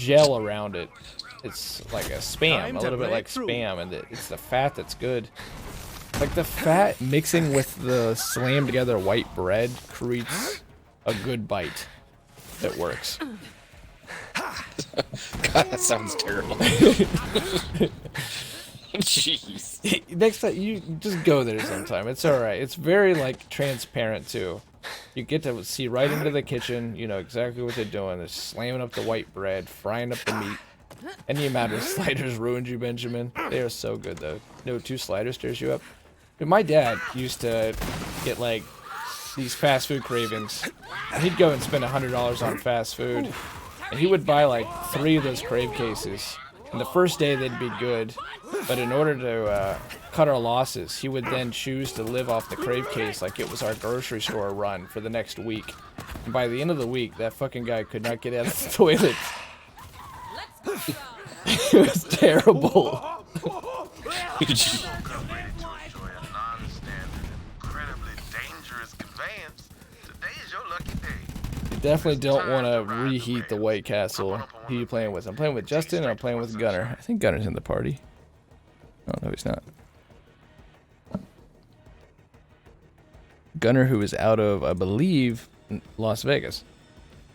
gel around it. It's like a spam, a little bit like spam, and it's the fat that's good. Like the fat mixing with the slammed together white bread creates a good bite that works. God, that sounds terrible. Jeez. Next time, you just go there sometime. It's alright. It's very, like, transparent, too. You get to see right into the kitchen. You know exactly what they're doing. They're slamming up the white bread, frying up the meat. Any amount of sliders ruined you, Benjamin. They are so good, though. No, 2 sliders stirs you up. Dude, my dad used to get, like, these fast food cravings. And he'd go and spend $100 on fast food. And he would buy, like, 3 of those crave cases. And the first day they'd be good, but in order to cut our losses, he would then choose to live off the crave case like it was our grocery store run for the next week. And by the end of the week, that fucking guy could not get out of the toilet. It was terrible. You definitely don't want to reheat the White Castle. Who are you playing with? I'm playing with Justin and I'm playing with Gunner. I think Gunner's in the party. Oh, no, he's not. Gunner, who is out of, I believe, Las Vegas.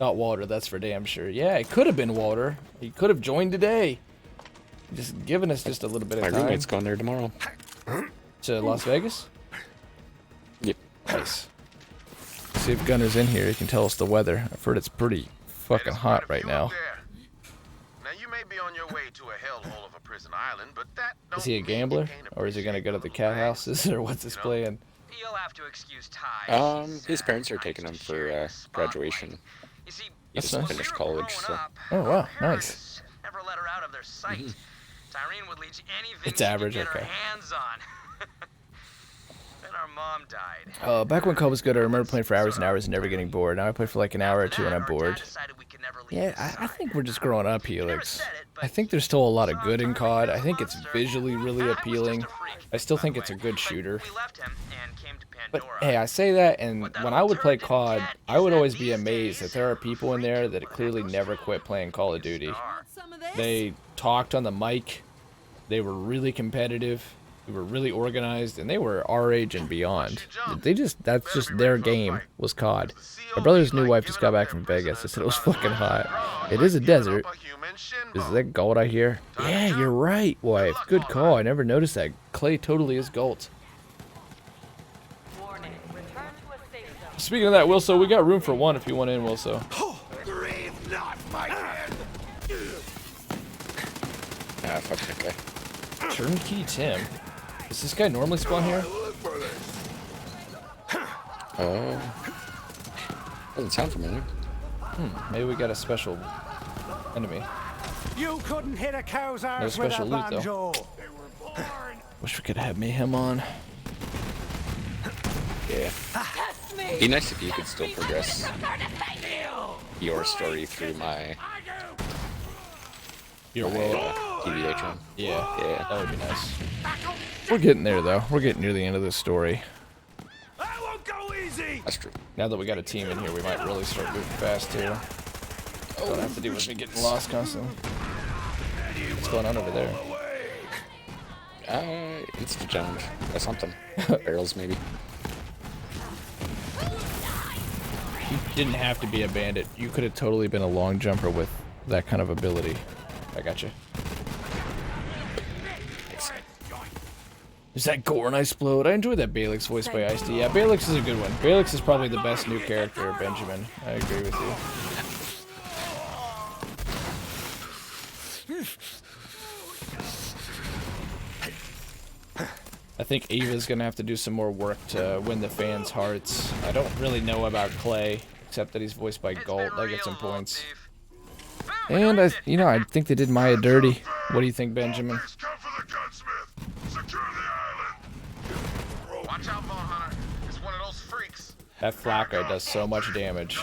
Not Walter, that's for damn sure. Yeah, it could have been Walter. He could have joined today. Just giving us just a little bit of time. My roommate's going there tomorrow. To Las Vegas? Yep. Nice. See if Gunner's in here. He can tell us the weather. I've heard it's pretty fucking hot right now. Now you may be on your way to a hellhole of a prison island, but that is he a gambler, or is he gonna go to the cat houses, or what's his plan? You'll have to excuse Ty. His parents are taking him for graduation. He just finished college, so. Oh wow, nice. Never let her out of their sight. Tyrene would leech anything it's average, she could get okay. her hands on. Then our mom died. Back when COD was good, I remember playing for hours and hours and never getting bored. Now I play for like an hour or two and I'm bored. Yeah, I think we're just growing up, Helix. I think there's still a lot of good in COD. I think it's visually really appealing. I still think it's a good shooter. But hey, I say that, and when I would play COD, I would always be amazed that there are people in there that clearly never quit playing Call of Duty. They talked on the mic. They were really competitive. They were really organized, and they were our age and beyond. That's just their game, was COD. My brother's new wife just got back from Vegas. They said it was fucking hot. It is a desert. Is that gold I hear? Yeah, you're right, wife. Good call. I never noticed that. Clay totally is gold. Speaking of that, Wilso, we got room for 1 if you want in, Wilso. Ah, fuck that guy. Turnkey Tim. Does this guy normally spawn here? Doesn't sound familiar. Maybe we got a special enemy. You couldn't hit a cow's No arse with a special loot, banjo. though. Wish we could have Mayhem on. Yeah. Be nice if you could still progress your story through my TVH one. Yeah, that would be nice. We're getting there, though. We're getting near the end of this story. That won't go easy. That's true. Now that we got a team in here, we might really start moving fast, too. Don't have to deal with me getting lost constantly. What's going on over there? It's the challenge. Or something. Barrels, maybe. You didn't have to be a bandit. You could have totally been a long jumper with that kind of ability. I got you. Is that gore and Iceblode? I enjoyed that Balix voiced by Ice-T. Yeah, Balix is a good one. Balix is probably the best new character, Benjamin. I agree with you. I think Eva's gonna have to do some more work to win the fans' hearts. I don't really know about Clay, except that he's voiced by Galt. That gets some points. And I think they did Maya dirty. What do you think, Benjamin? Watch out, Bone Hunter. It's one of those freaks. That flak guy does so much damage.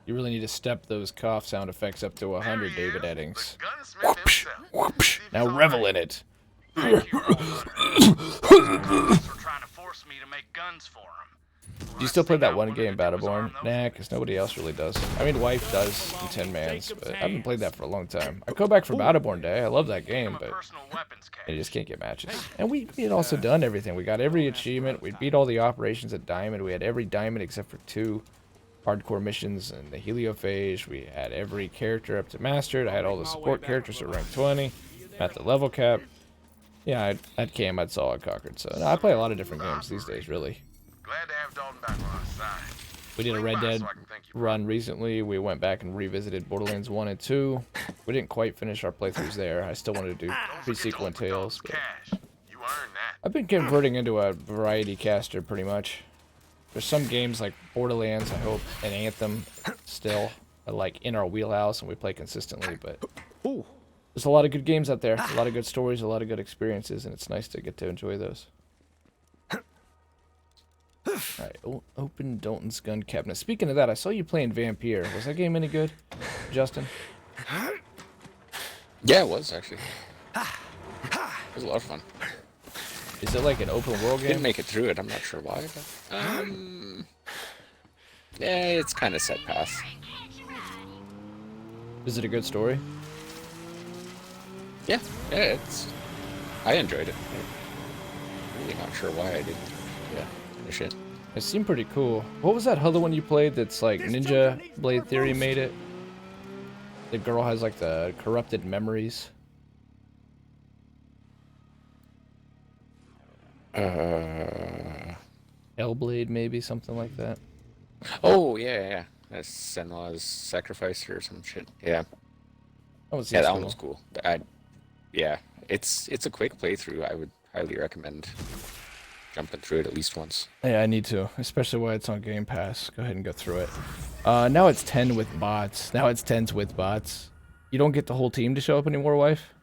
You really need to step those cough sound effects up to 100, David Eddings. Whoopsh, whoopsh. Now revel in it. me to make guns for him. Do you still play that one game, Battleborn? Nah, because nobody else really does. I mean, wife does in 10 mans, but I haven't played that for a long time. I go back for Battleborn Day. I love that game, but I just can't get matches. And we had also done everything. We got every achievement. We beat all the operations at Diamond. We had every Diamond except for 2 hardcore missions and the Heliophage. We had every character up to Mastered. I had all the support characters at rank 20. At the level cap. Yeah, I'd cam, I'd saw, I'd conquered. So no, I play a lot of different games these days, really. Glad to have Dalton back on our side. We did a Red Dead run recently. We went back and revisited Borderlands 1 and 2. We didn't quite finish our playthroughs there. I still wanted to do pre-sequel and Tales. But You earned that. I've been converting into a variety caster pretty much. There's some games like Borderlands, I hope, and Anthem still are like in our wheelhouse and we play consistently, but there's a lot of good games out there, a lot of good stories, a lot of good experiences, and it's nice to get to enjoy those. Alright, open Dalton's gun cabinet. Speaking of that, I saw you playing Vampire. Was that game any good, Justin? Yeah, it was actually. It was a lot of fun. Is it like an open world game? Didn't make it through it. I'm not sure why. But, yeah, it's kind of set path. Is it a good story? Yeah, I enjoyed it. I'm really not sure why I didn't. Yeah, finish it. It seemed pretty cool. What was that other one you played that's like Ninja Blade Theory made it? The girl has like the corrupted memories. Hellblade, maybe something like that. Oh yeah. That's Senwa's Sacrifice or some shit. Yeah. That one was cool. Yeah, it's a quick playthrough. I would highly recommend jumping through it at least once. Yeah, I need to, especially while it's on Game Pass. Go ahead and go through it. Now it's 10 with bots. Now it's 10s with bots. You don't get the whole team to show up anymore, wife?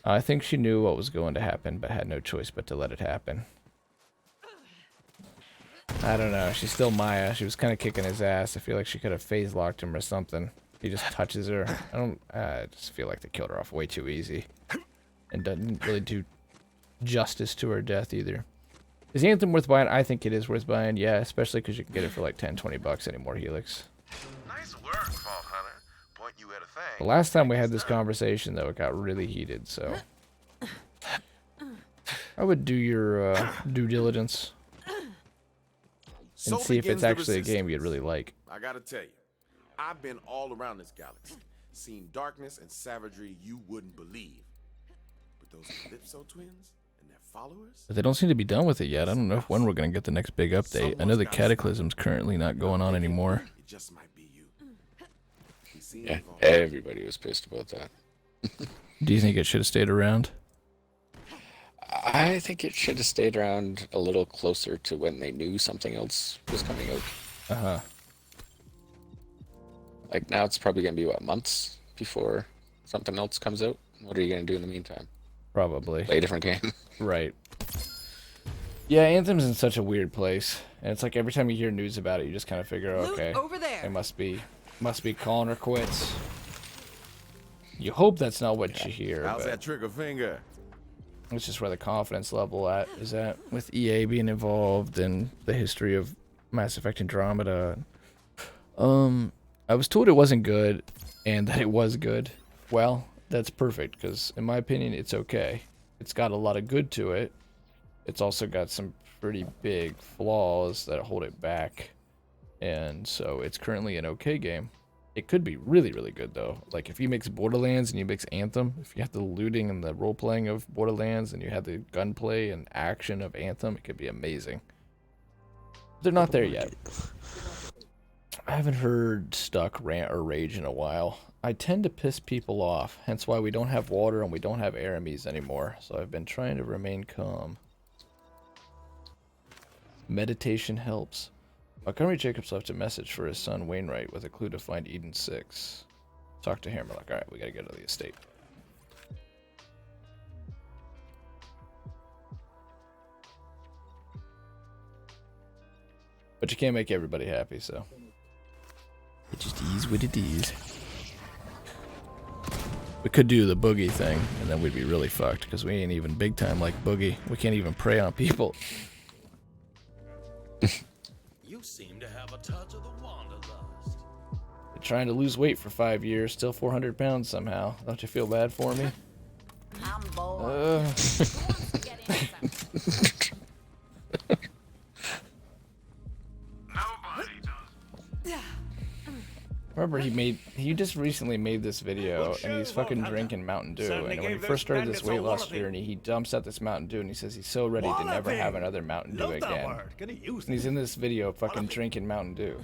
I think she knew what was going to happen, but had no choice but to let it happen. I don't know. She's still Maya. She was kind of kicking his ass. I feel like she could have phase locked him or something. He just touches her. I just feel like they killed her off way too easy. And doesn't really do justice to her death either. Is Anthem worth buying? I think it is worth buying, yeah, especially because you can get it for like 10, 20 bucks anymore, Helix. Nice work, Fault Hunter. Point you at a thing. The last time we had this conversation, though, it got really heated, so... I would do your due diligence and see if it's actually a game you'd really like. I gotta tell you, I've been all around this galaxy, seen darkness and savagery you wouldn't believe. But those Calypso twins and their followers? But they don't seem to be done with it yet. I don't know when we're going to get the next big update. I know the Cataclysm's currently not going on anymore. It just might be you. Yeah, everybody was pissed about that. Do you think it should have stayed around? I think it should have stayed around a little closer to when they knew something else was coming out. Uh-huh. Like now it's probably going to be, what, months before something else comes out? What are you going to do in the meantime? Probably. Play a different game. Right. Yeah, Anthem's in such a weird place. And it's like every time you hear news about it, you just kind of figure, okay, over there. They must be calling her quits. You hope that's not what you hear. How's but that trigger finger? it's just where the confidence level is at with EA being involved and the history of Mass Effect Andromeda. I was told it wasn't good and that it was good. Well, that's perfect because in my opinion, it's okay. It's got a lot of good to it. It's also got some pretty big flaws that hold it back. And so it's currently an okay game. It could be really, really good though. Like if he makes Borderlands and you mix Anthem, if you have the looting and the role playing of Borderlands and you have the gunplay and action of Anthem, it could be amazing. They're not there yet. I haven't heard Stuck rant or rage in a while. I tend to piss people off, hence why we don't have water and we don't have Aramis anymore. So I've been trying to remain calm. Meditation helps. Montgomery Jacobs left a message for his son Wainwright with a clue to find Eden 6. Talk to Hammerlock. Alright, we gotta go to the estate. But you can't make everybody happy, so. It just is what it is. We could do the boogie thing, and then we'd be really fucked, because we ain't even big time like boogie. We can't even prey on people. You seem to have a touch of the wanderlust. Been trying to lose weight for 5 years, still 400 pounds somehow. Don't you feel bad for me? I'm bored. Remember he just recently made this video and he's fucking drinking Mountain Dew, and when he first started this weight loss journey he dumps out this Mountain Dew and he says he's so ready to never have another Mountain Dew again. And he's in this video fucking drinking Mountain Dew.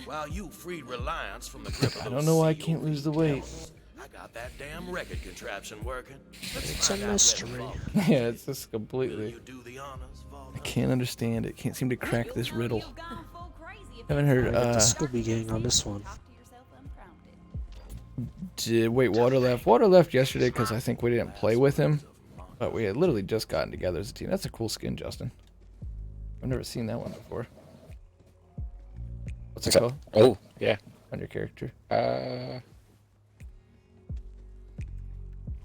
While you freed Reliance from the grip of I don't know why I can't lose the weight. I got that damn record contraption working. It's a mystery. Yeah, it's just completely. You do the honors, I can't understand it. Can't seem to crack this riddle. Haven't heard. The Scooby Gang on this one. Wait, Water left. Water left yesterday because I think we didn't play with him, but we had literally just gotten together as a team. That's a cool skin, Justin. I've never seen that one before. What's it called? Oh, yeah. On your character. I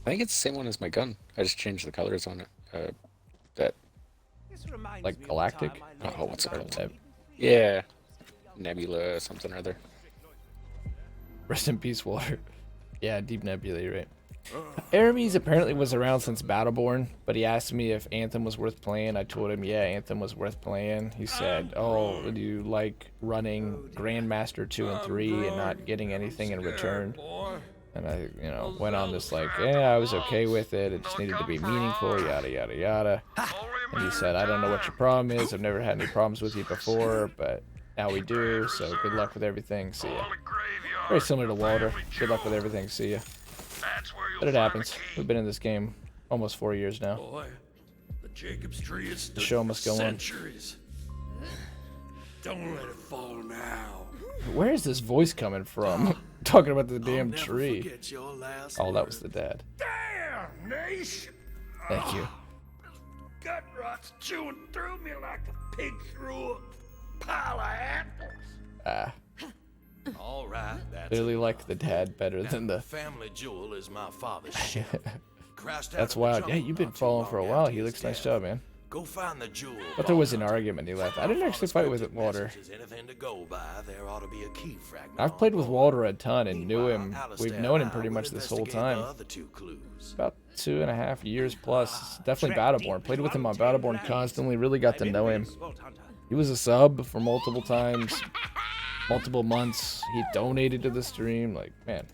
think it's the same one as my gun. I just changed the colors on it. That. Like Galactic? Oh, what's it called? Yeah. Nebula, something or other. Rest in peace, Water. Yeah, Deep Nebula, you're right. Aramis apparently was around since Battleborn, but he asked me if Anthem was worth playing. I told him, yeah, Anthem was worth playing. He said, oh, do you like running Grandmaster 2 and 3 and not getting anything in return? And I, went on this like, yeah, I was okay with it. It just needed to be meaningful, yada, yada, yada. And he said, I don't know what your problem is. I've never had any problems with you before, but now we do, so good luck with everything. See ya. Very similar to Walter. Good luck with everything. See ya. But it happens. We've been in this game almost 4 years now. Boy, the Jacob's tree is The show must go on. Don't let it fall now. Where is this voice coming from? Talking about the damn tree. Oh, that was the dad. Damn, nation. Thank you. Gut rot's chewing through me like a pig through a pile of apples. Ah. All right, that's Clearly like the dad better than the family jewel is my father's ship. That's wild. Yeah, you've been following for a while. He looks nice job, man. Go find the jewel. But there was an argument he left. I didn't actually fight with Walter. Anything to go by, there ought to be a key fragment. I've played with Walter a ton and knew him. We've known him pretty much this whole time. About 2.5 years plus. Definitely Battleborn. Played with him on Battleborn constantly. Really got to know him. He was a sub for multiple times, multiple months. He donated to the stream. Like, man,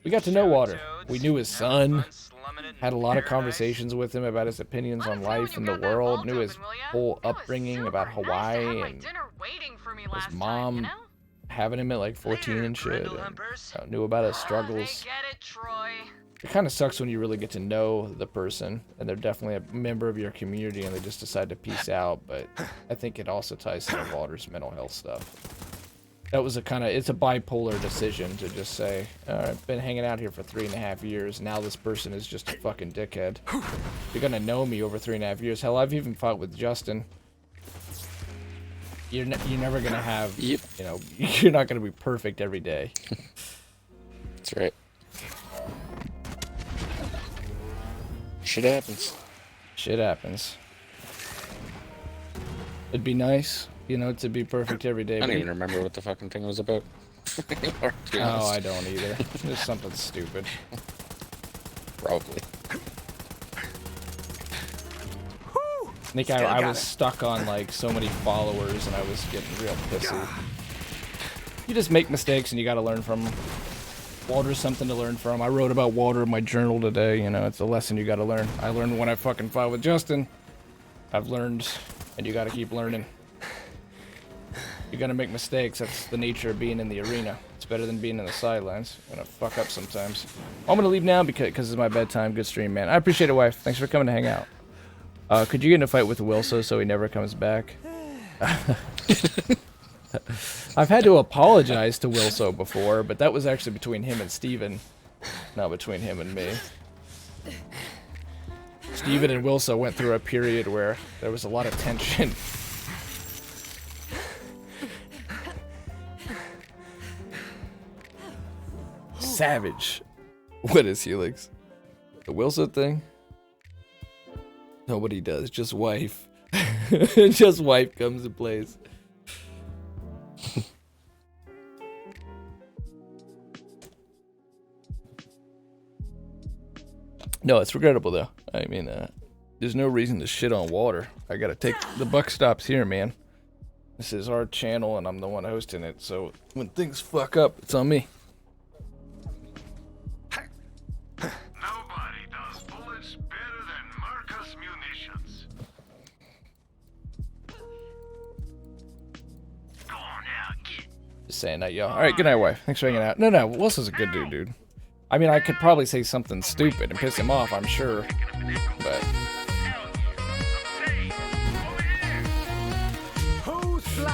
we got to know Walter. We knew his son. Had a lot of conversations with him about his opinions on life and the world. Knew his whole upbringing about Hawaii and his mom having him at like 14 and shit. And knew about his struggles. It kind of sucks when you really get to know the person and they're definitely a member of your community and they just decide to peace out. But I think it also ties to Walter's mental health stuff. That was it's a bipolar decision to just say, I've been hanging out here for 3.5 years. Now this person is just a fucking dickhead. You're gonna know me over 3.5 years. Hell, I've even fought with Justin. You're never gonna have, you're not gonna be perfect every day. That's right. Shit happens. Shit happens. It'd be nice, to be perfect every day. I don't even remember what the fucking thing was about. Oh, I don't either. It's something stupid. Probably. Nick, I was stuck on like so many followers and I was getting real pissy. You just make mistakes and you gotta learn from them. Walter's something to learn from. I wrote about Walter in my journal today, it's a lesson you gotta learn. I learned when I fucking fought with Justin. I've learned, and you gotta keep learning. You're gonna make mistakes. That's the nature of being in the arena. It's better than being in the sidelines. I'm gonna fuck up sometimes. I'm gonna leave now because it's my bedtime. Good stream, man. I appreciate it, wife. Thanks for coming to hang out. Could you get in a fight with Wilso so he never comes back? I've had to apologize to Wilso before, but that was actually between him and Steven, not between him and me. Steven and Wilso went through a period where there was a lot of tension. Savage. What is Helix? The Wilson thing? Nobody does, just wife. Just wife comes and plays. No, it's regrettable though. I mean, there's no reason to shit on water. I gotta take the buck stops here, man. This is our channel, and I'm the one hosting it. So when things fuck up, it's on me. Nobody does bullets better than Marcus Munitions. Go on now, kid. Just saying that, y'all. All right, good night, wife. Thanks for hanging out. No, Wilson's a good dude. I mean, I could probably say something stupid and piss him off, I'm sure. But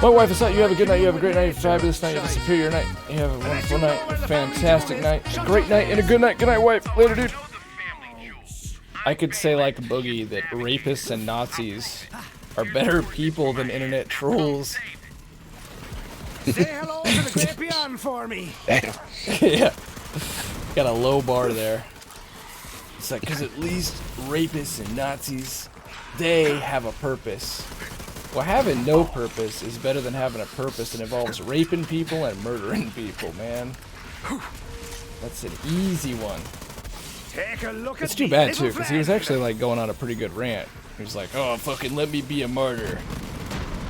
my wife is out. You have a good night. You have a great night. A fabulous night. You have a superior night. You have a wonderful night. A fantastic night. A great night and a good night. Good night, wife. Later, dude. I could say like Boogie that rapists and Nazis are better people than internet trolls. Say hello to the great beyond for me. Yeah. Got a low bar there. It's like, because at least rapists and Nazis, they have a purpose. Well, having no purpose is better than having a purpose that involves raping people and murdering people, man. That's an easy one. Take a look It's at too bad, too, because he was actually, like, going on a pretty good rant. He was like, oh, fucking let me be a martyr.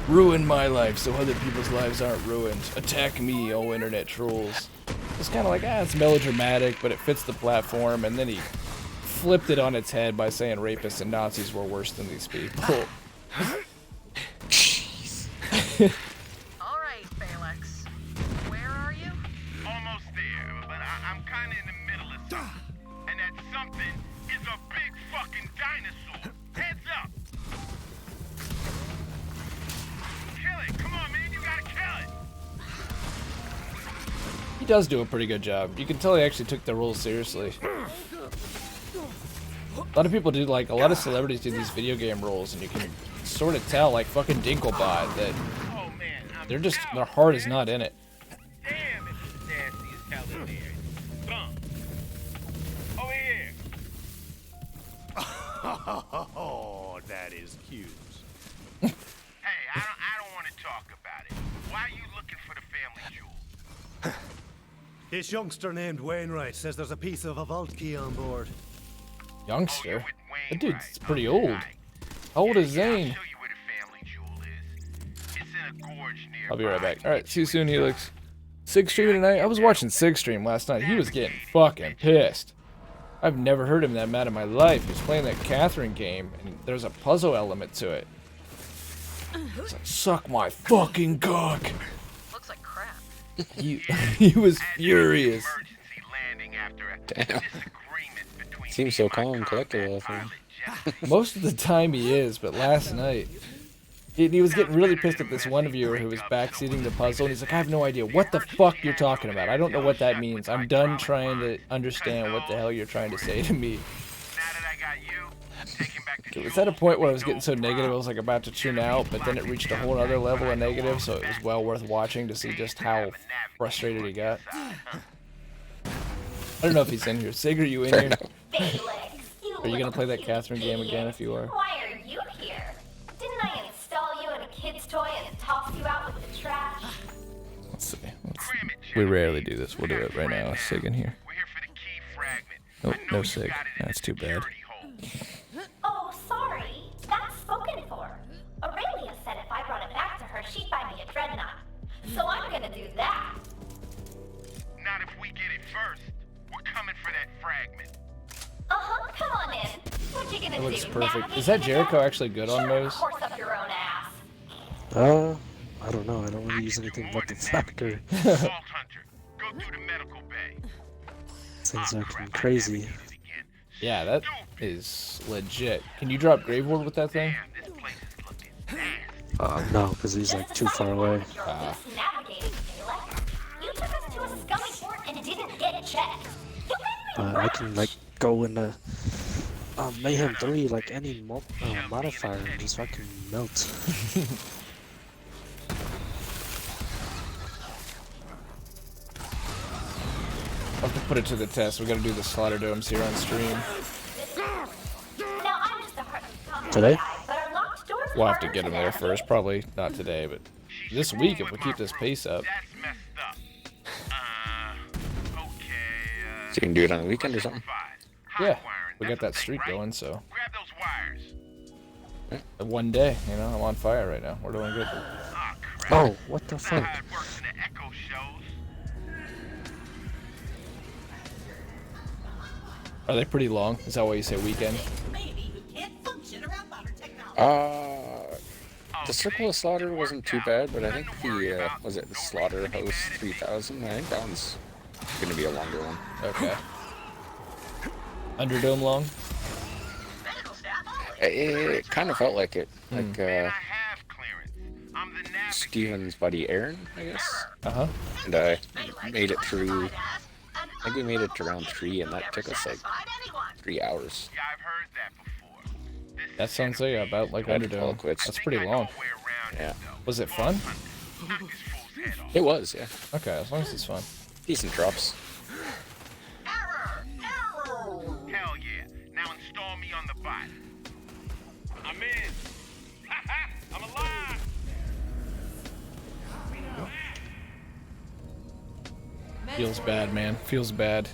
Ruin my life so other people's lives aren't ruined. Attack me, oh internet trolls. It's kind of like, it's melodramatic, but it fits the platform, and then he flipped it on its head by saying rapists and Nazis were worse than these people. Jeez. Alright, Felix. Where are you? Almost there, but I'm kind of in the middle of something. And that something is a big fucking dinosaur. Heads up! Kill it! Come on, man, you gotta kill it! He does do a pretty good job. You can tell he actually took the role seriously. A lot of people do, like, a lot of celebrities do these video game roles, and you can sort of tell, like fucking Dinklebot, that their heart is not in it. Damn, it's nasty as hell in there. Come. Over here. Oh, that is cute. Hey, I don't want to talk about it. Why are you looking for the family jewel? This youngster named Wainwright says there's a piece of a vault key on board. Youngster? That dude's pretty old. How old is Zane? I'll be right back. Alright, see you soon, Helix. Sig streaming tonight? I was watching Sig stream last night. He was getting fucking pissed. I've never heard him that mad in my life. He was playing that Catherine game, and there's a puzzle element to it. It's like, suck my fucking cock. Looks like crap. He was furious. Damn. Seems so calm and collected all the time. Most of the time he is, but last night he was getting really pissed at this one viewer who was backseating the puzzle, and he's like, I have no idea what the fuck you're talking about. I don't know what that means. I'm done trying to understand what the hell you're trying to say to me. It was at a point where I was getting so negative I was like about to tune out, but then it reached a whole other level of negative, so it was well worth watching to see just how frustrated he got. I don't know if he's in here. Sig, are you in here? Are you gonna play that Catherine game again if you are? Why are you here? Didn't I install you in a kid's toy and toss you out with the trash? Let's see. We rarely do this. We'll do it right now. Sig in here. Nope, no Sig. That's too bad. Oh, sorry. That's spoken for. Aurelia said if I brought it back to her, she'd buy me a dreadnought. So I'm gonna do that. Not if we get it first. We're coming for that fragment. Come on in. What you gonna It looks do? perfect. Is that Jericho actually good on those? Horse up your own ass. I don't know. I don't really use anything but the factor. Things are crazy. Yeah, that is legit. Can you drop Grave Ward with that thing? No, because he's like too far away. You took us to a scummy port and didn't get checked. I can like go into Mayhem 3 like any modifier and just fucking melt. I'll have to put it to the test. We gotta do the slaughter domes here on stream. Now I'm just a Today? but our locked doors We'll have to get him there first. Probably not today, but this week if we keep this pace up. So you can do it on the weekend or something? Yeah, we got that streak going, so. One day, you know, I'm on fire right now. We're doing good. Oh, what the fuck? Are they pretty long? Is that why you say weekend? The Circle of Slaughter wasn't too bad, but I think the, was it the Slaughterhouse 3000? I think that one's gonna be a longer one. Okay. Underdome long? It kind of felt like it. Like, Steven's buddy Aaron, I guess. Uh-huh. And I made it through, I think we made it to round 3, and that took us like 3 hours. That sounds like about like Underdome. That's pretty long. Yeah. Was it fun? It was, yeah. Okay, as long as it's fun. Decent drops. Hell yeah. Now install me on the bot. I'm in. I'm alive. Feels bad, man. Feels bad.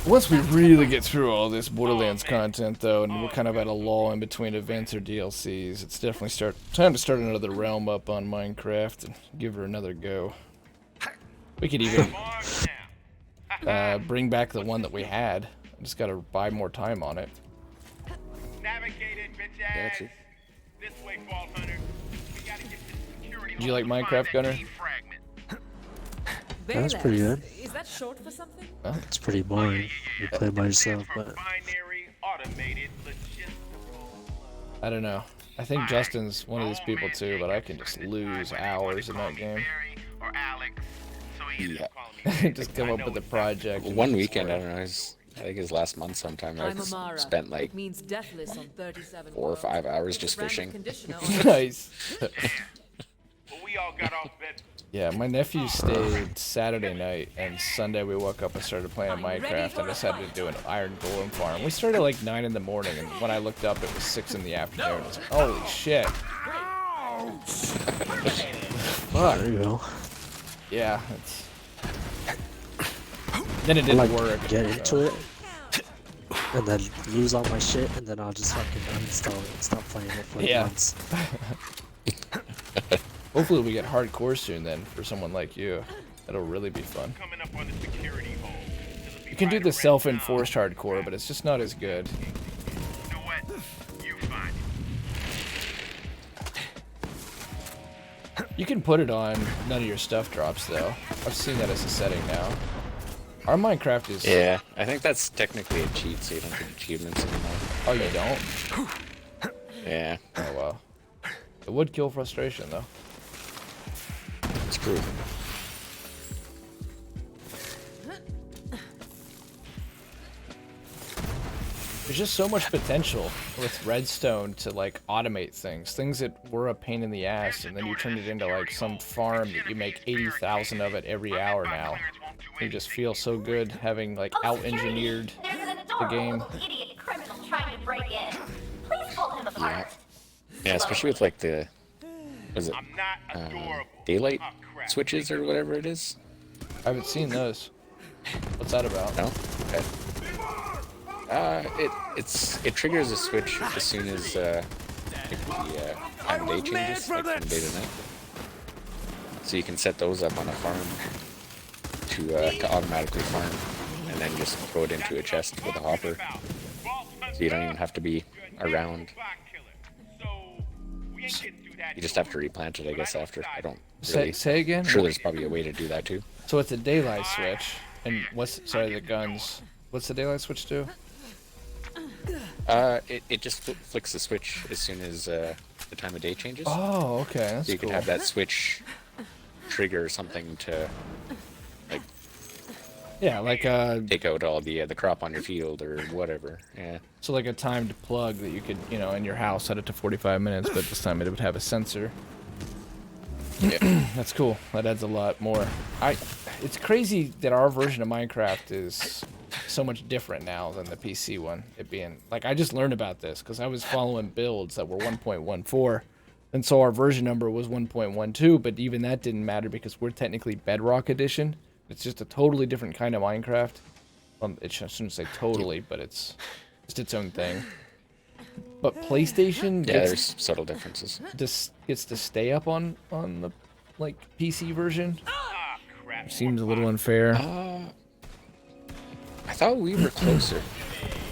Once we really get through all this Borderlands content, though, and we're kind of at a lull in between events or DLCs, it's definitely time to start another realm up on Minecraft and give her another go. We could even bring back the one that we had. I just gotta buy more time on it. Yeah, true. Do you like Minecraft, Gunner? That's pretty good. Is that short for something? Huh? It's pretty boring. You play by yourself, but I don't know. I think Justin's one of these people too, but I can just lose hours in that game. Yeah. Just come up with a project. One weekend, I don't know, I think it was last month sometime, I spent like 4 or 5 hours just fishing. Nice. Yeah, my nephew stayed Saturday night, and Sunday we woke up and started playing Minecraft and decided to do an iron golem farm. We started at like 9 in the morning, and when I looked up, it was 6 in the afternoon. I was like, holy shit. Fuck. there you go. Yeah, it's... Then it didn't work. Get into it, and then lose all my shit, and then I'll just fucking uninstall it and stop playing it for months. Hopefully we get hardcore soon then, for someone like you. That'll really be fun. You can do the self-enforced hardcore, but it's just not as good. You can put it on, none of your stuff drops though. I've seen that as a setting now. Our Minecraft is... Yeah, I think that's technically a cheat, so you don't get achievements anymore. Oh, you don't? Yeah. Oh, wow. It would kill frustration, though. It's true. There's just so much potential with Redstone to, like, automate things. Things that were a pain in the ass, and then you turn it into, like, some farm that you make 80,000 of it every hour now. You just feel so good having, like, out-engineered the game. Idiot criminal trying to break in. Please pull him apart. Yeah, especially with, like, the... Was it daylight switches or whatever it is? I haven't seen those. What's that about? No? Okay. It triggers a switch as soon as like the time of day changes, like from day to night. So you can set those up on a farm to automatically farm, and then just throw it into a chest with a hopper. So you don't even have to be around. You just have to replant it, I guess, after. I don't really... Say again? I'm sure there's probably a way to do that, too. So it's a daylight switch, and sorry, the guns. What's the daylight switch do? It just flicks the switch as soon as the time of day changes. Oh, okay, that's so you cool. can have that switch trigger something to, like... Yeah, like take out all the crop on your field or whatever. Yeah. So like a timed plug that you could, you know, in your house set it to 45 minutes, but this time it would have a sensor. Yeah. That's cool. That adds a lot more. It's crazy that our version of Minecraft is so much different now than the PC one. It being like, I just learned about this because I was following builds that were 1.14, and so our version number was 1.12. But even that didn't matter because we're technically Bedrock Edition. It's just a totally different kind of Minecraft. I shouldn't say totally, but it's just its own thing. But PlayStation, there's subtle differences. Just gets to stay up on the like PC version. Seems a little unfair. I thought we were closer.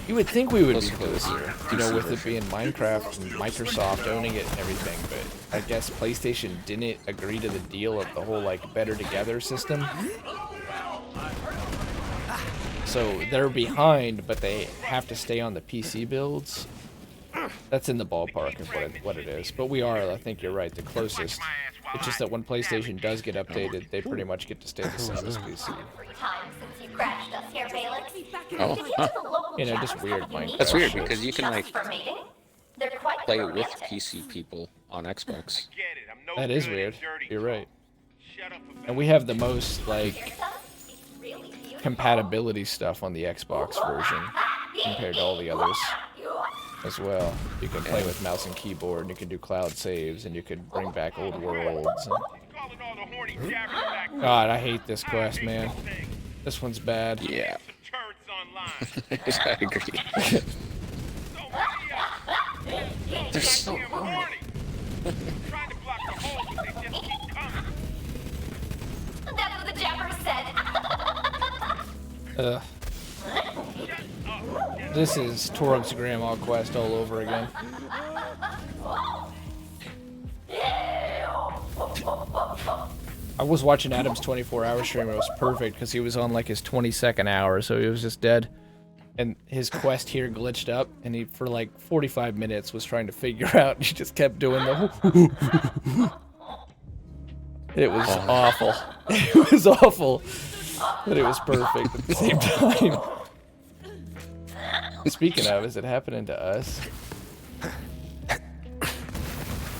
You would think we would be closer, you know, with it being Minecraft and Microsoft owning it and everything, but I guess PlayStation didn't agree to the deal of the whole, like, Better Together system. So they're behind, but they have to stay on the PC builds. That's in the ballpark of what it is. But we are, I think you're right, the closest. It's just that when PlayStation does get updated, they pretty much get to stay the same as PC. Oh, huh. You know, just weird Minecraft. That's weird because you can, like, play with PC people on Xbox. That is weird. You're right. And we have the most, like, compatibility stuff on the Xbox version compared to all the others as well. You can play with mouse and keyboard, and you can do cloud saves, and you can bring back old worlds. God, I hate this quest, man. This one's bad. Yeah. I agree. They're so hard. That's what the Jabber said. This is Torug's Grandma quest all over again. I was watching Adam's 24-hour stream. It was perfect because he was on like his 22nd hour, so he was just dead. And his quest here glitched up, and he, for like 45 minutes, was trying to figure out. He just kept doing the. It was awful. It was awful, but it was perfect at the same time. Speaking of, is it happening to us?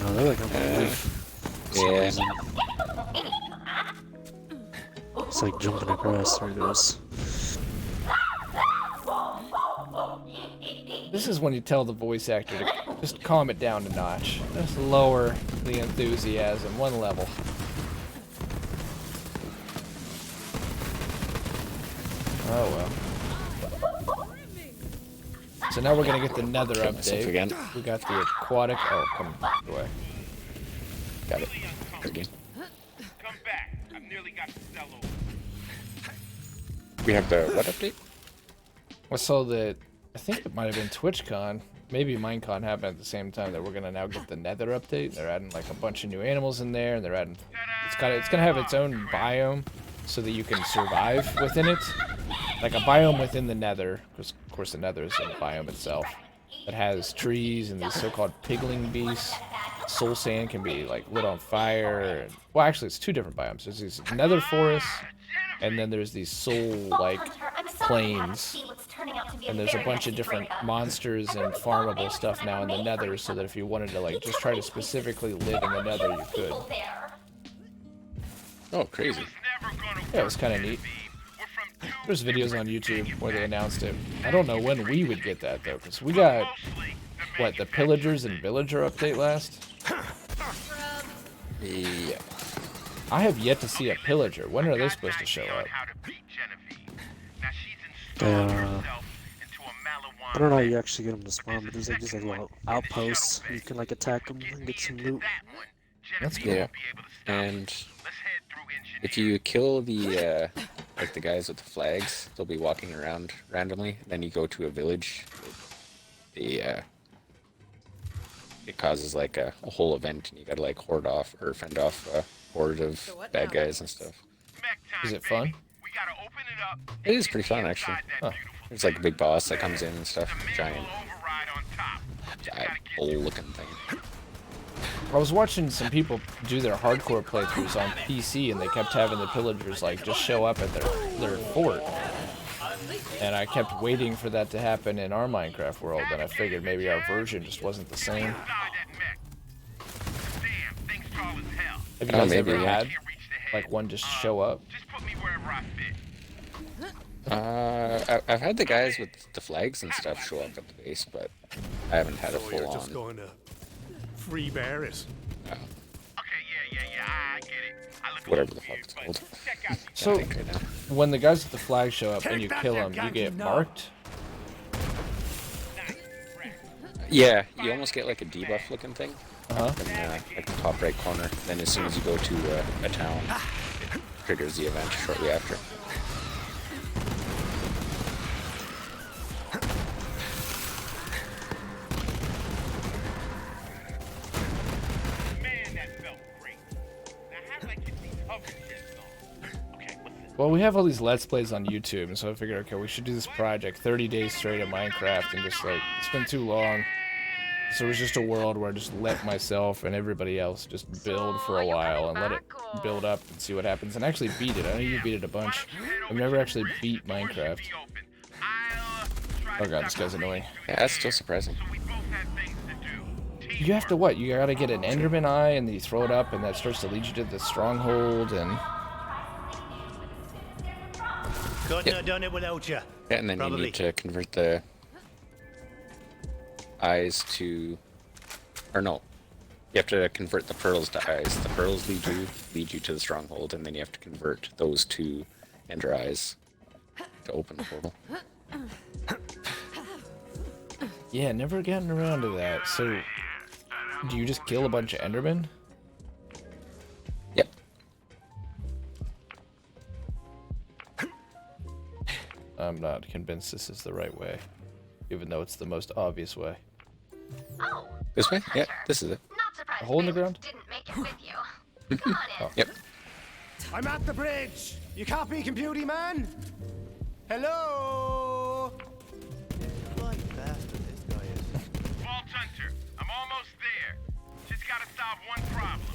No, they're like on the roof. Yeah. It's like jumping across. There it goes. This is when you tell the voice actor to just calm it down a notch. Just lower the enthusiasm one level. Oh well. So now we're gonna get the Nether update. Again. We got the aquatic. Oh, come away. Got it. Again. Come back. I've nearly got the cell over. We have the what update? I saw that. I think it might have been TwitchCon. Maybe Minecon happened at the same time. That we're gonna now get the Nether update. They're adding like a bunch of new animals in there, and they're adding. It's gonna have its own biome, so that you can survive within it. Like a biome within the Nether, because of course the Nether is a biome itself. It has trees and these so-called pigling beasts. Soul sand can be like lit on fire. Well, actually, it's two different biomes. There's these Nether forests, and then there's these soul-like plains. And there's a bunch of different monsters and farmable stuff now in the Nether, so that if you wanted to like just try to specifically live in the Nether, you could. Oh, crazy. Yeah, it was kind of neat. There's videos on YouTube where they announced it. I don't know when we would get that though, because we got what, the Pillagers and Villager update last? Yeah. I have yet to see a Pillager. When are they supposed to show up? I don't know how you actually get them to spawn, but there's like just like little outposts. You can like attack them and get some loot. That's cool. Yeah. And if you kill the like the guys with the flags, they'll be walking around randomly. Then you go to a village. It causes like a whole event, and you gotta like horde off or fend off a horde of bad guys and stuff. Is it fun? It is pretty fun actually. Huh. There's like a big boss that comes in and stuff. Giant looking thing. I was watching some people do their hardcore playthroughs on PC, and they kept having the Pillagers like just show up at their fort. And I kept waiting for that to happen in our Minecraft world, and I figured maybe our version just wasn't the same. Have you guys ever had like one just show up? I I've had the guys with the flags and stuff show up at the base, but I haven't had a full on. Just going to free berries. No. Okay, yeah, I get it. I look Whatever the fuck it's called. So, Right now. when the guys with the flag show up and you kill them, you get marked? Yeah, you almost get like a debuff looking thing. Uh-huh. Up in like the top right corner. Then as soon as you go to a town, it triggers the event shortly after. Man, that felt great. Now how do I get these hover shits on? Okay, what's this? Well, we have all these Let's Plays on YouTube, and so I figured, okay, we should do this project 30 days straight of Minecraft, and just, like, it's been too long. So it was just a world where I just let myself and everybody else just build for a while and let it build up and see what happens, and actually beat it. I know you beat it a bunch. I've never actually beat Minecraft. Oh god, this guy's annoying. Yeah, that's still surprising. You have to what? You gotta get an Enderman eye, and then you throw it up, and that starts to lead you to the stronghold, and... Couldn't have done it without you. Yeah, and then you need to convert the eyes to, or no, you have to convert the pearls to eyes. The pearls lead you to the stronghold, and then you have to convert those to ender eyes to open the portal. Yeah, never gotten around to that. So, do you just kill a bunch of Endermen? Yep. I'm not convinced this is the right way, even though it's the most obvious way. Oh, This way? Yeah, this is it. not surprised. A hole in the Felix ground? Didn't make it with you. Come on in. Yep. I'm at the bridge. You copy, computy man? Hello? What bastard this guy is. Vault Hunter, I'm almost there. Just gotta solve one problem.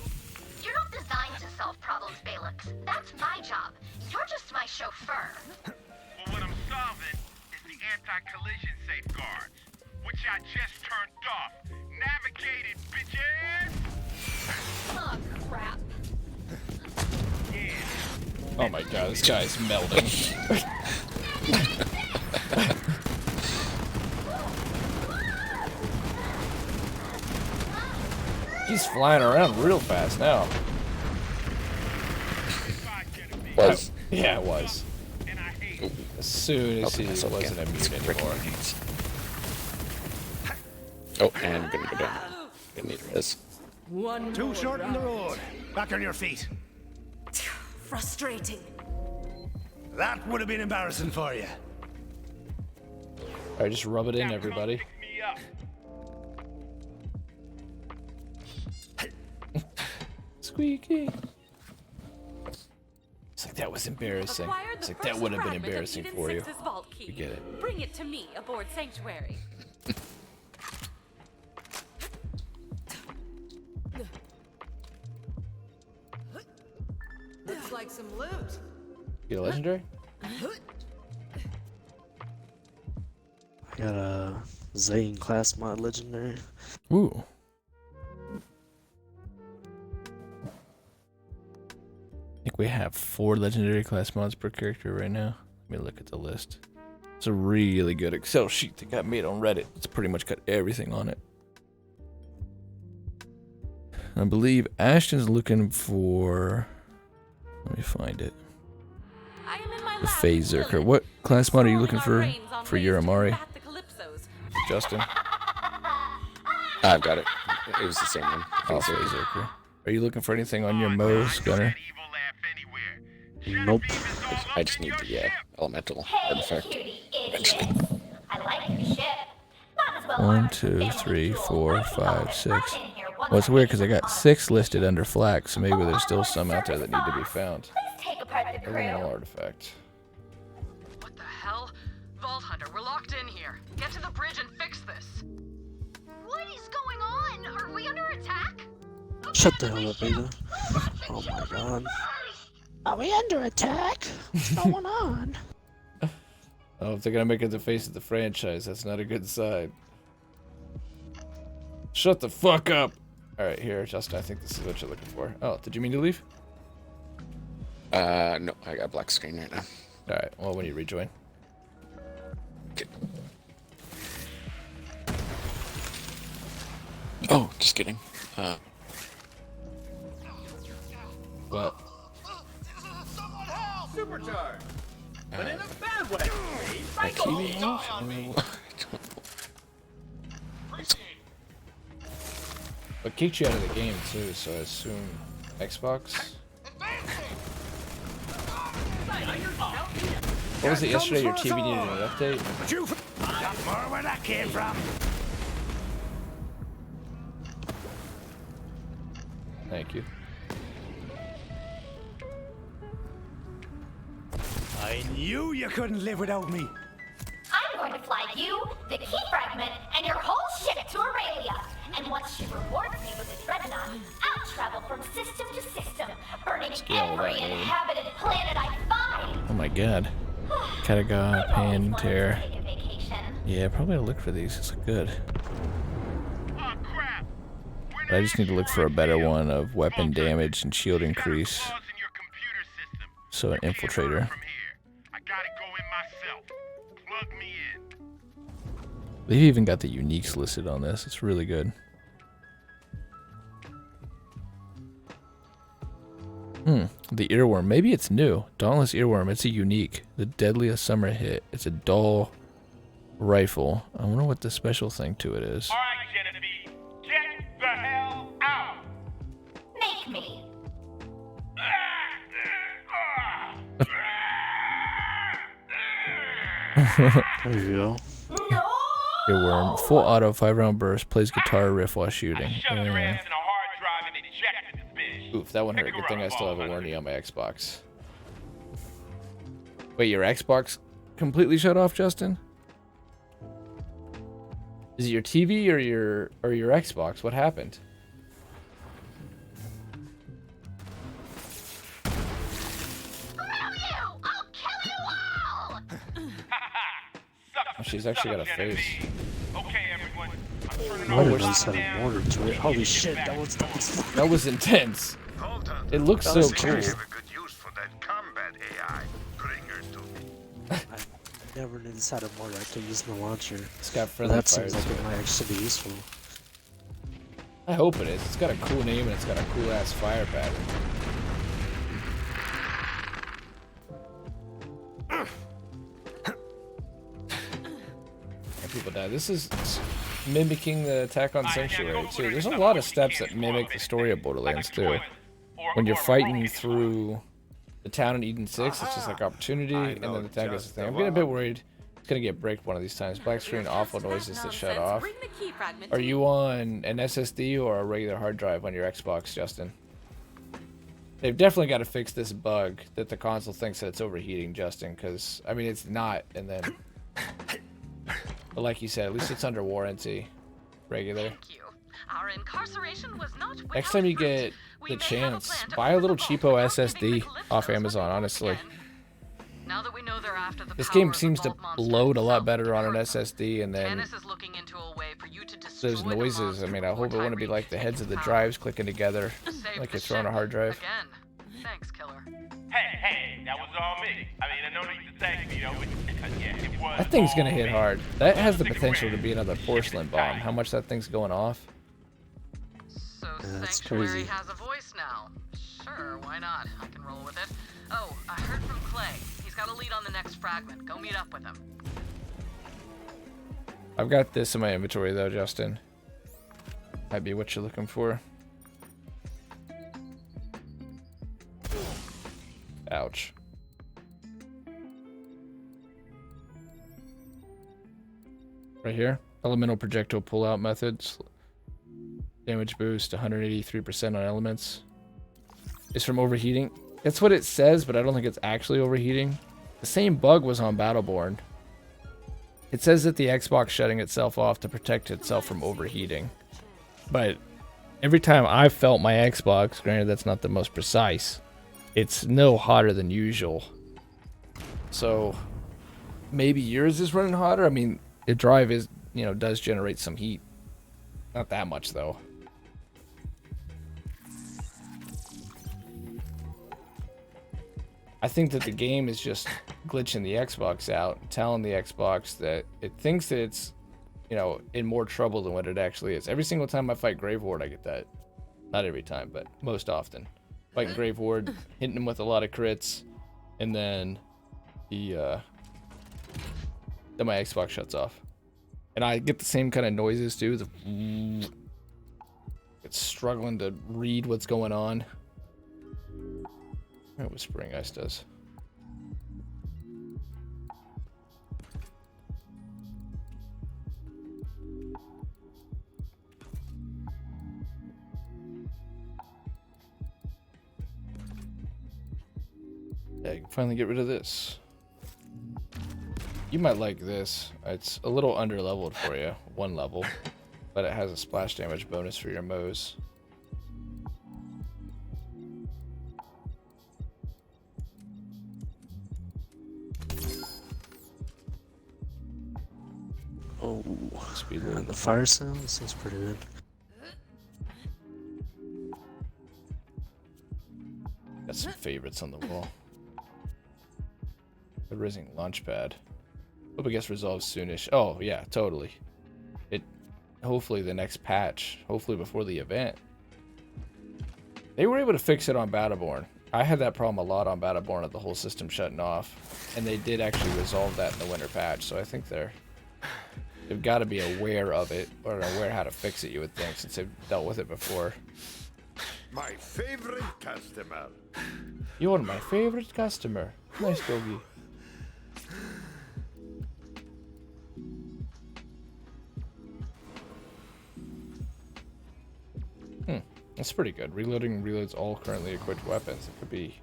You're not designed to solve problems, Balix. That's my job. You're just my chauffeur. Well, what I'm solving is the anti-collision safeguards, which I just turned off. Navigated, bitches! Oh, crap. Oh my god, this guy's melting. He's flying around real fast now. Was. Yeah, it was. As soon as he wasn't immune anymore. Oh, and I'm gonna go down. Gonna need this. Too short on the road. Back on your feet. Frustrating. That would have been embarrassing for you. Alright, just rub it in, everybody. Pick me up. Squeaky. It's like, that was embarrassing. It's like, that would have been embarrassing for you. You get it. Bring it to me aboard Sanctuary. Looks like some loot. Get a legendary? I got a Zane class mod legendary. Ooh. I think we have 4 legendary class mods per character right now. Let me look at the list. It's a really good Excel sheet that got made on Reddit. It's pretty much got everything on it. I believe Ashton's looking for... Let me find it. The Phaserker. What class mod are you looking for your Amari? Justin? I've got it. It was the same one. Oh, Phaserker. Are you looking for anything on your Moe's, Gunner? Nope. I just need the elemental artifact. Cutie idiot. I like your ship. Not as well 1, 2, 3, 4, 5, 6. Well, it's weird because I got 6 listed under flak, so maybe there's still some out there that need to be found. Please take apart the crew. Elemental artifact. What the hell? Vault Hunter, we're locked in here. Get to the bridge and fix this. What is going on? Are we under attack? Shut the hell up, Ada. Oh my god. Are we under attack? What's going on? Oh, if they're gonna make it the face of the franchise, that's not a good sign. Shut the fuck up! Alright, here, Justin, I think this is what you're looking for. Oh, did you mean to leave? No, I got black screen right now. Alright, well, when you rejoin. Oh, just kidding. What? Supercharged, but in a bad way. My TV off? But kicked you out of the game too, so I assume Xbox. What was it yesterday? Your TV needed an update? Got more where that came from. Thank you. I knew you couldn't live without me. I'm going to fly you, the key fragment, and your whole ship to Aurelia. And once she rewards me with a dreadnought, I'll travel from system to system, burning every inhabited planet I find. Oh my god. Kataga, Pan, Tear. Yeah, probably look for these. It's good. But I just need to look for a better one of weapon damage and shield increase. So an infiltrator. They've even got the uniques listed on this. It's really good. The earworm. Maybe it's new. Dauntless earworm. It's a unique. The deadliest summer hit. It's a dull rifle. I wonder what the special thing to it is. All right, Genevieve, get the hell out. Make me. There you go. No! Earworm. Full auto 5-round burst. Plays guitar riff while shooting. Oof, that one hurt. Good thing I still have a warranty on my Xbox. Wait, your Xbox completely shut off, Justin? Is it your TV or your Xbox? What happened? Oh, she's actually got a face. Okay, everyone. Might have just had a mortar to it. Holy shit, that was intense. It looks so cool. I never knew this had a mortar. I could use the launcher. It's got but that seems like it might actually be useful. I hope it is. It's got a cool name and it's got a cool ass fire pattern. People die. This is mimicking the Attack on Sanctuary too. There's a lot of steps that mimic the story of Borderlands too. When you're fighting through the town in Eden 6, it's just like opportunity, and then the attack is the thing. I'm getting a bit worried it's gonna get bricked one of these times. Black screen, awful noises that shut off. Are you on an SSD or a regular hard drive on your Xbox, Justin? They've definitely got to fix this bug that the console thinks that it's overheating, Justin, because, I mean, it's not, and then... But like you said, at least it's under warranty. Regular. Our incarceration was not Next time you get the chance, buy a little cheapo SSD off Amazon, honestly. Now that we know they're after the this game seems to load a lot better on an SSD, and then those noises, I mean, I hope it wouldn't be like the heads of the drives clicking together, like you're throwing a hard drive. Thanks, killer. Hey, that was all me. I mean, I know need to thank me, because yeah, it was. That thing's gonna hit hard. That has the potential to be another porcelain bomb. How much that thing's going off? So Sanctuary has a voice now. Sure, why not? I can roll with it. Oh, I heard from Clay. He's got a lead on the next fragment. Go meet up with him. I've got this in my inventory though, Justin. Might be what you're looking for. Ouch. Right here. Elemental projectile pullout methods. Damage boost 183% on elements. It's from overheating. That's what it says, but I don't think it's actually overheating. The same bug was on Battleborn. It says that the Xbox shutting itself off to protect itself from overheating. But every time I've felt my Xbox, granted that's not the most precise, it's no hotter than usual. So maybe yours is running hotter. I mean, the drive is, you know, does generate some heat. Not that much though. I think that the game is just glitching the Xbox out, telling the Xbox that it thinks that it's you know, in more trouble than what it actually is. Every single time I fight Grave Ward, I get that. Not every time, but most often. Fighting Grave Ward, hitting him with a lot of crits, and then then my Xbox shuts off. And I get the same kind of noises too. It's struggling to read what's going on. What Whispering Ice does. Yeah, you can finally get rid of this. You might like this. It's a little under leveled for you, 1 level, but it has a splash damage bonus for your Moes. Oh, speed and the fire sound sounds pretty good. Got some favorites on the wall. The Rising Launchpad. Hope it gets resolved soonish. Oh yeah, totally. It hopefully the next patch, hopefully before the event. They were able to fix it on Battleborn. I had that problem a lot on Battleborn of the whole system shutting off, and they did actually resolve that in the winter patch. So I think they've got to be aware of it, or aware how to fix it. You would think, since they've dealt with it before. My favorite customer. You're my favorite customer. Nice doggy. That's pretty good. Reloading and reloads all currently equipped weapons. It could be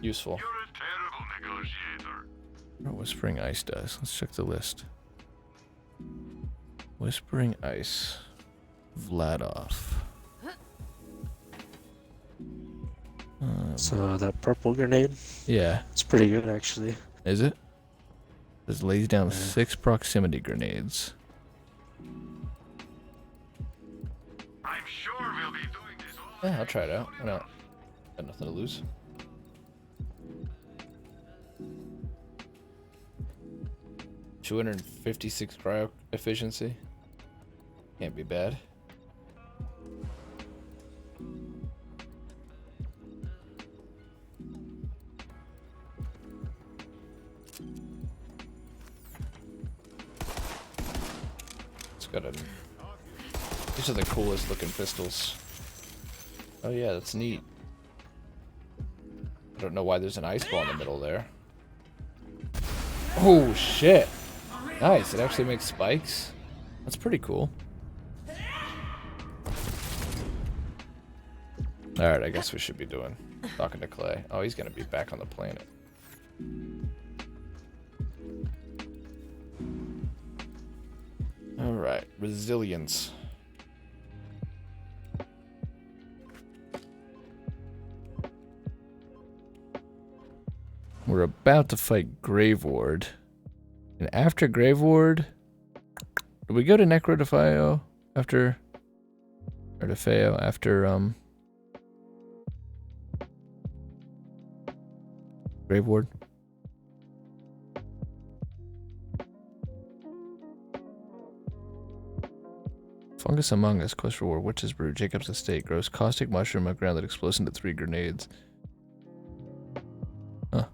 useful. You're a terrible negotiator. What Whispering Ice does. Let's check the list. Whispering Ice. Vladov. So that purple grenade? Yeah. It's pretty good actually. Is it? This lays down 6 proximity grenades. I'm sure we'll be doing this all. Yeah, I'll try it out. Why not? Got nothing to lose. $256 cryo efficiency. Can't be bad. These are the coolest looking pistols. Oh yeah, that's neat. I don't know why there's an ice ball in the middle there. Oh shit! Nice, it actually makes spikes. That's pretty cool. Alright, I guess we should be talking to Clay. Oh, he's gonna be back on the planet. Alright, resilience. We're about to fight Grave Ward. And after Grave Ward, do we go to Necro Defeo after, or Defeo after, Grave Ward? Fungus Among Us, quest reward, Witch's Brew, Jacob's Estate, grows caustic mushroom on ground that explodes into 3 grenades. Huh.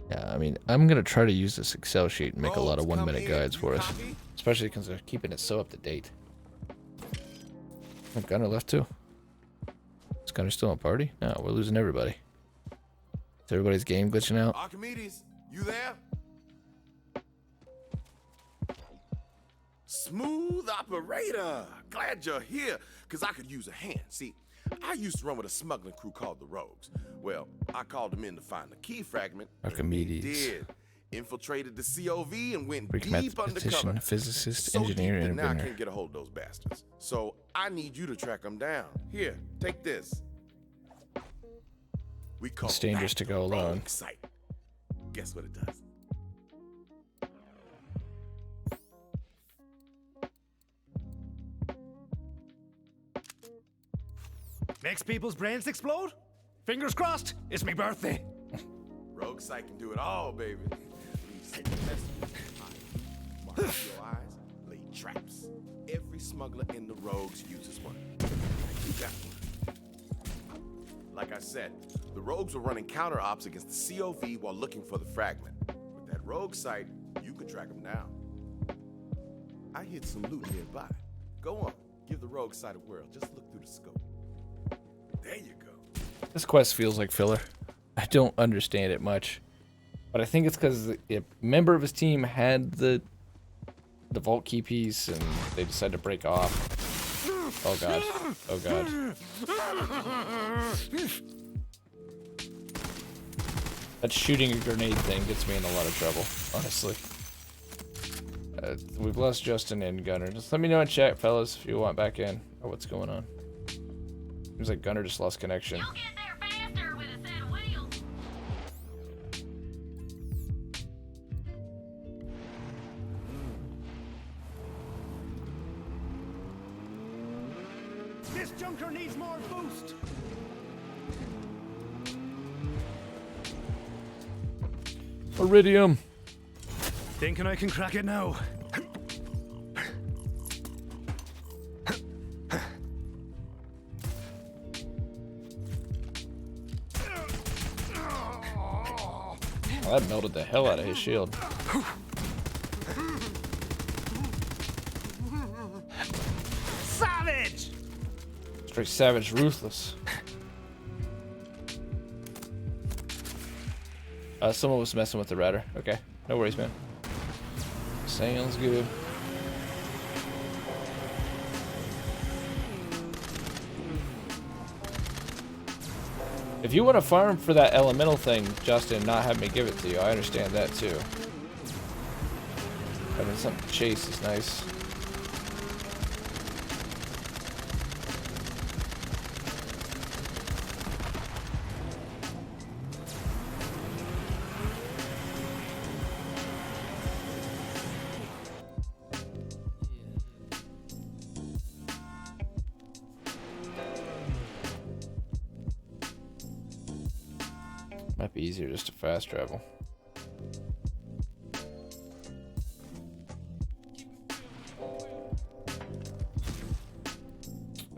Yeah, I mean, I'm gonna try to use this Excel sheet and make a lot of 1-minute guides for us. Especially because they're keeping it so up to date. Oh, Gunner left too. Is Gunner still on party? No, we're losing everybody. Is everybody's game glitching out? Archimedes, you there? Smooth operator. Glad you're here, because I could use a hand. See, I used to run with a smuggling crew called the Rogues. Well, I called them in to find the key fragment. Archimedes. They did. Infiltrated the COV and went Greek deep undercover. Physicist, So engineer, deep that and now I inventor. can't get a hold of those bastards. So I need you to track them down. Here, take this. We call It's dangerous that to go the alone. Rogue Site. Guess what it does? Makes people's brains explode? Fingers crossed, it's me birthday. Rogue Site can do it all, baby. Before your eyes lay traps. Every smuggler in the rogues uses one. You got one. Like I said, the rogues were running counter ops against the COV while looking for the fragment. With that rogue site, you could track them down. I hid some loot nearby. Go on, give the rogue site a whirl. Just look through the scope. There you go. This quest feels like filler. I don't understand it much, but I think it's because a member of his team had the vault key piece and they decided to break off. Oh god. Oh god. That shooting a grenade thing gets me in a lot of trouble, honestly. We've lost Justin and Gunner. Just let me know in chat, fellas, if you want back in or what's going on. Seems like Gunner just lost connection. You'll get there faster with a set of wheels. This junker needs more boost. Iridium. Thinking I can crack it now. Oh, that melted the hell out of his shield. Savage! Straight savage, ruthless. Someone was messing with the router. Okay, no worries, man. Sounds good. If you want to farm for that elemental thing, Justin, not have me give it to you, I understand that too. Having something to chase is nice. Might be easier just to fast travel.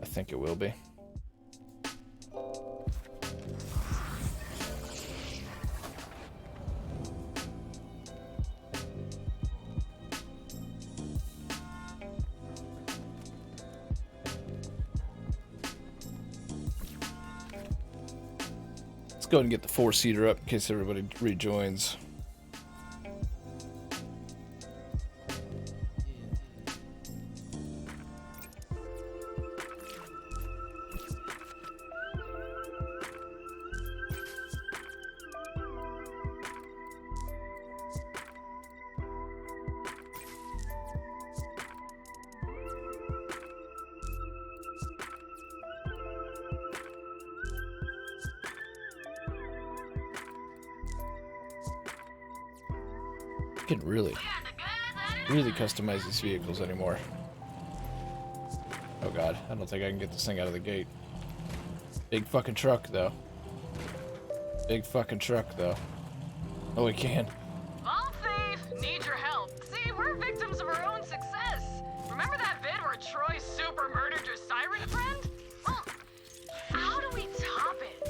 I think it will be. Go ahead and get the 4-seater up in case everybody rejoins. Can really customize these vehicles anymore. Oh god, I don't think I can get this thing out of the gate. Big fucking truck though. Big fucking truck though. Oh, we can. Vault thief, need your help. See, we're victims of our own success. Remember that vid where Troy super murdered your siren friend? Well, how do we top it?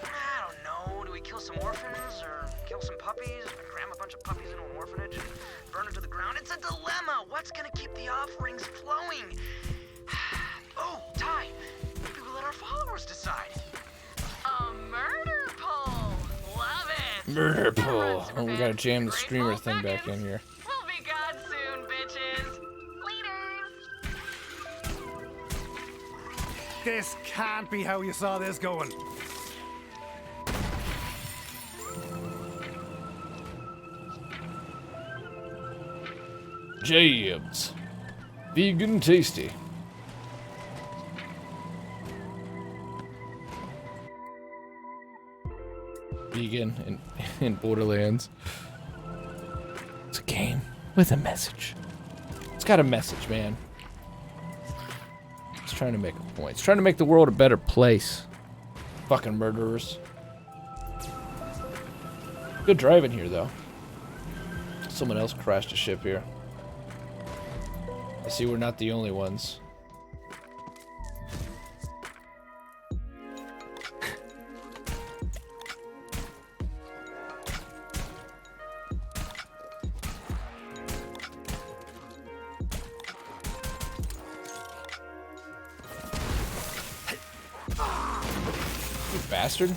I don't know. Do we kill some orphans or kill some puppies? Cram a bunch of puppies into an orphanage and burn it to the ground? It's a dilemma. What's gonna keep the offerings flowing? Oh, Ty. Maybe we'll let our followers decide. A murder poll. Love it. Murder poll. Oh, we gotta jam the streamer thing back in here. We'll be gone soon, bitches. Leaders. This can't be how you saw this going. Jams. Vegan tasty. Vegan in Borderlands. It's a game with a message. It's got a message, man. It's trying to make a point. It's trying to make the world a better place. Fucking murderers. Good driving here, though. Someone else crashed a ship here. I see we're not the only ones. You bastard.